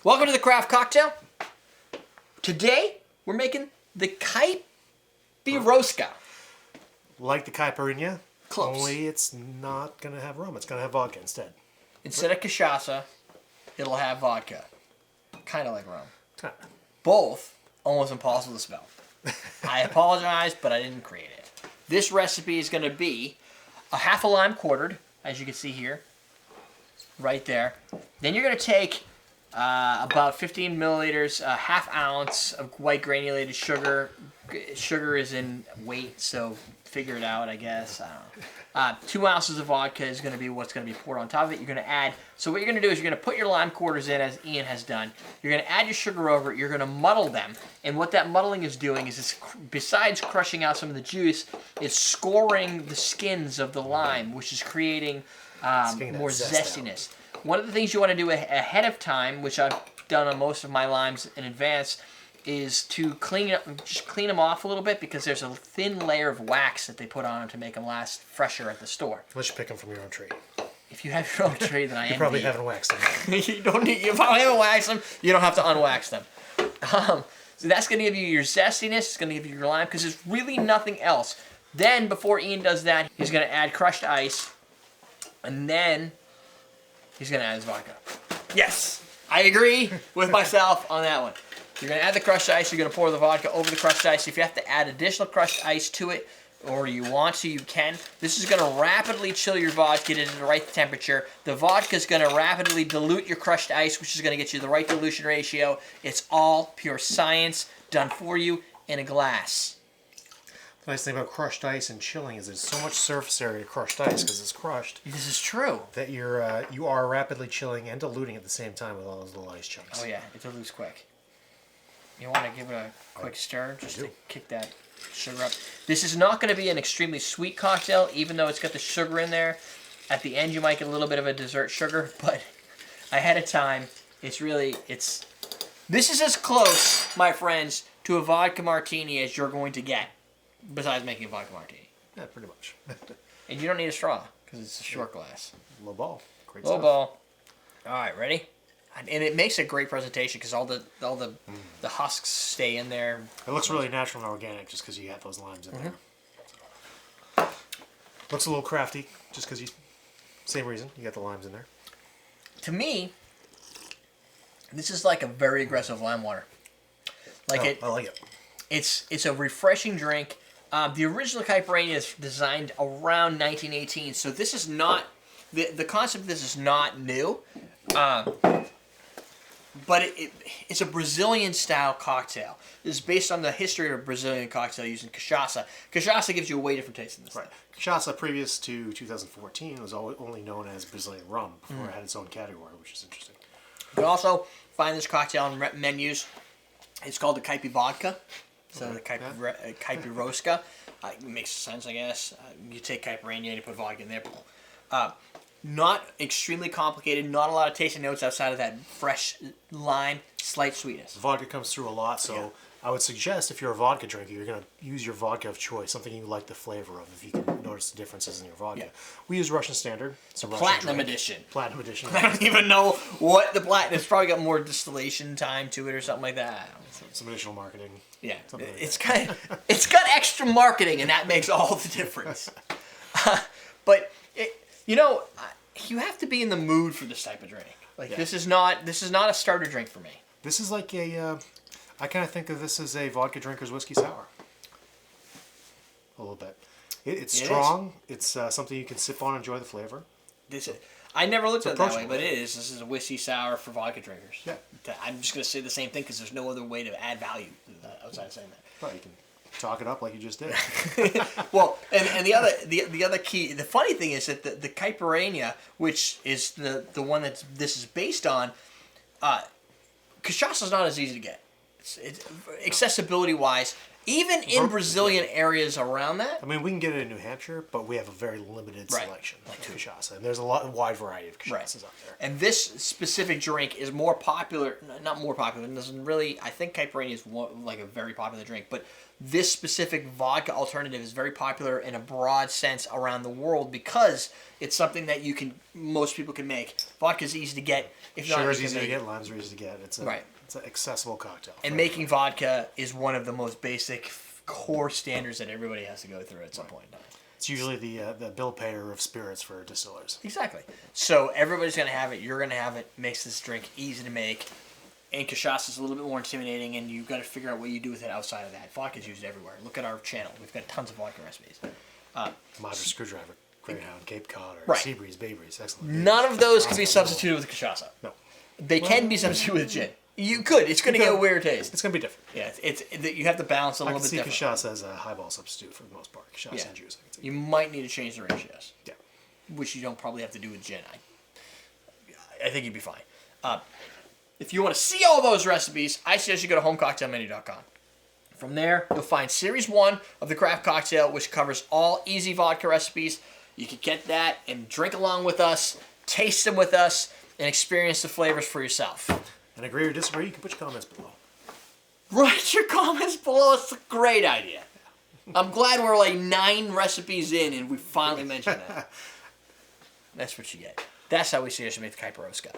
Welcome to the Craft Cocktail. Today, we're making the Caipiroska. Like the Caipirinha, Close. only it's not going to have rum. It's going to have vodka instead. Instead of cachaça, it'll have vodka. Kind of like rum. Huh. Both almost impossible to spell. I apologize, but I didn't create it. This recipe is going to be a half a lime quartered, as you can see here, right there. Then you're going to take about 15 milliliters, a half ounce of white granulated sugar. Sugar is in weight, so figure it out, I guess. I don't know. 2 ounces of vodka is going to be what's going to be poured on top of it. You're going to add, so what you're going to do is you're going to put your lime quarters in, as Ian has done. You're going to add your sugar over it. You're going to muddle them. And what that muddling is doing is, it's, besides crushing out some of the juice, it's scoring the skins of the lime, which is creating more zestiness. One of the things you want to do ahead of time, which I've done on most of my limes in advance, is to just clean them off a little bit, because there's a thin layer of wax that they put on them to make them last fresher at the store. Unless you pick them from your own tree. If you have your own tree, then I envy you probably haven't waxed them. You don't need. You probably haven't waxed them. You don't have to unwax them. So that's going to give you your zestiness. It's going to give you your lime, because there's really nothing else. Then, before Ian does that, he's going to add crushed ice, and then he's going to add his vodka. Yes, I agree with myself on that one. You're going to add the crushed ice. You're going to pour the vodka over the crushed ice. If you have to add additional crushed ice to it, or you want to, you can. This is going to rapidly chill your vodka to the right temperature. The vodka is going to rapidly dilute your crushed ice, which is going to get you the right dilution ratio. It's all pure science, done for you in a glass. The nice thing about crushed ice and chilling is there's so much surface area to crushed ice, because it's crushed. This is true. That you are rapidly chilling and diluting at the same time with all those little ice chunks. Oh yeah, it dilutes quick. You want to give it a quick stir just to kick that sugar up. This is not going to be an extremely sweet cocktail, even though it's got the sugar in there. At the end, you might get a little bit of a dessert sugar, but ahead of time, this is as close, my friends, to a vodka martini as you're going to get, besides making a vodka martini. Yeah, pretty much. And you don't need a straw, because it's a short glass. Low ball. Great Low stuff. ball. All right, ready? And it makes a great presentation, because all the husks stay in there. It looks really natural and organic just because you got those limes in there. Looks a little crafty just because same reason, you got the limes in there. To me, this is like a very aggressive lime water. I like it. It's a refreshing drink. The original Caipirinha is designed around 1918, so this is not the concept of this is not new. But it's a Brazilian-style cocktail. This is based on the history of a Brazilian cocktail using cachaça. Cachaça gives you a way different taste than this. Right. Cachaça, previous to 2014, was only known as Brazilian rum before it had its own category, which is interesting. You can also find this cocktail on menus. It's called the Caipivodka. So the Caipiroska. It makes sense, I guess. You take Caipirinha and you put vodka in there. Not extremely complicated, not a lot of tasting notes outside of that fresh lime, slight sweetness. Vodka comes through a lot, so I would suggest if you're a vodka drinker, you're going to use your vodka of choice, something you like the flavor of, if you can notice the differences in your vodka. Yeah. We use Russian Standard. It's a Platinum edition. Platinum edition. I don't even know what the platinum. It's probably got more distillation time to it or something like that. Some additional marketing. Yeah, it's got extra marketing, and that makes all the difference. But you have to be in the mood for this type of drink. This is not a starter drink for me. This is like I kind of think of this as a vodka drinker's whiskey sour. A little bit. It's strong. It's something you can sip on and enjoy the flavor. I never looked at it that way, but it is. This is a whiskey sour for vodka drinkers. Yeah. I'm just going to say the same thing, because there's no other way to add value outside of saying that. Well, you can talk it up like you just did. Well, and the other key, the funny thing is that the Caipirinha, which is the one that this is based on, cachaça is not as easy to get. It's accessibility wise, even in Brazilian areas around that. I mean, we can get it in New Hampshire, but we have a very limited selection of cachaça, and there's a wide variety of cachaças out there. And this specific drink is more popular, not more popular, it doesn't really, I think Caipirinha is like a very popular drink, but this specific vodka alternative is very popular in a broad sense around the world because it's something that most people can make. Vodka is easy to get. Sugar is easy to get. Limes are easy to get. It's an accessible cocktail. And making vodka is one of the most basic core standards that everybody has to go through at some point in time. It's usually the bill payer of spirits for distillers. Exactly. So everybody's going to have it. You're going to have it. Makes this drink easy to make. And cachaça is a little bit more intimidating, and you've got to figure out what you do with it outside of that. Vodka's used everywhere. Look at our channel. We've got tons of vodka recipes. Modern screwdriver, Greyhound, Cape Cod, or Right. Sea Breeze, Bay Breeze. Excellent. None of those can be substituted with cachaça. No. They can be substituted with gin. You could. It's going to get a weird taste. It's going to be different. Yeah, you have to balance a I little can bit see different. cachaça as a highball substitute for the most part. Cachaça and juice. I can see. You might need to change the ratios. Yeah. Which you don't probably have to do with gin. I think you'd be fine. If you want to see all those recipes, I suggest you go to homecocktailmenu.com. From there, you'll find Series 1 of the Craft Cocktail, which covers all easy vodka recipes. You can get that and drink along with us, taste them with us, and experience the flavors for yourself. And agree or disagree, you can put your comments below. Write your comments below. It's a great idea. I'm glad we're like 9 recipes in and we finally mentioned that. That's what you get. That's how we suggest you make the Caipiroska.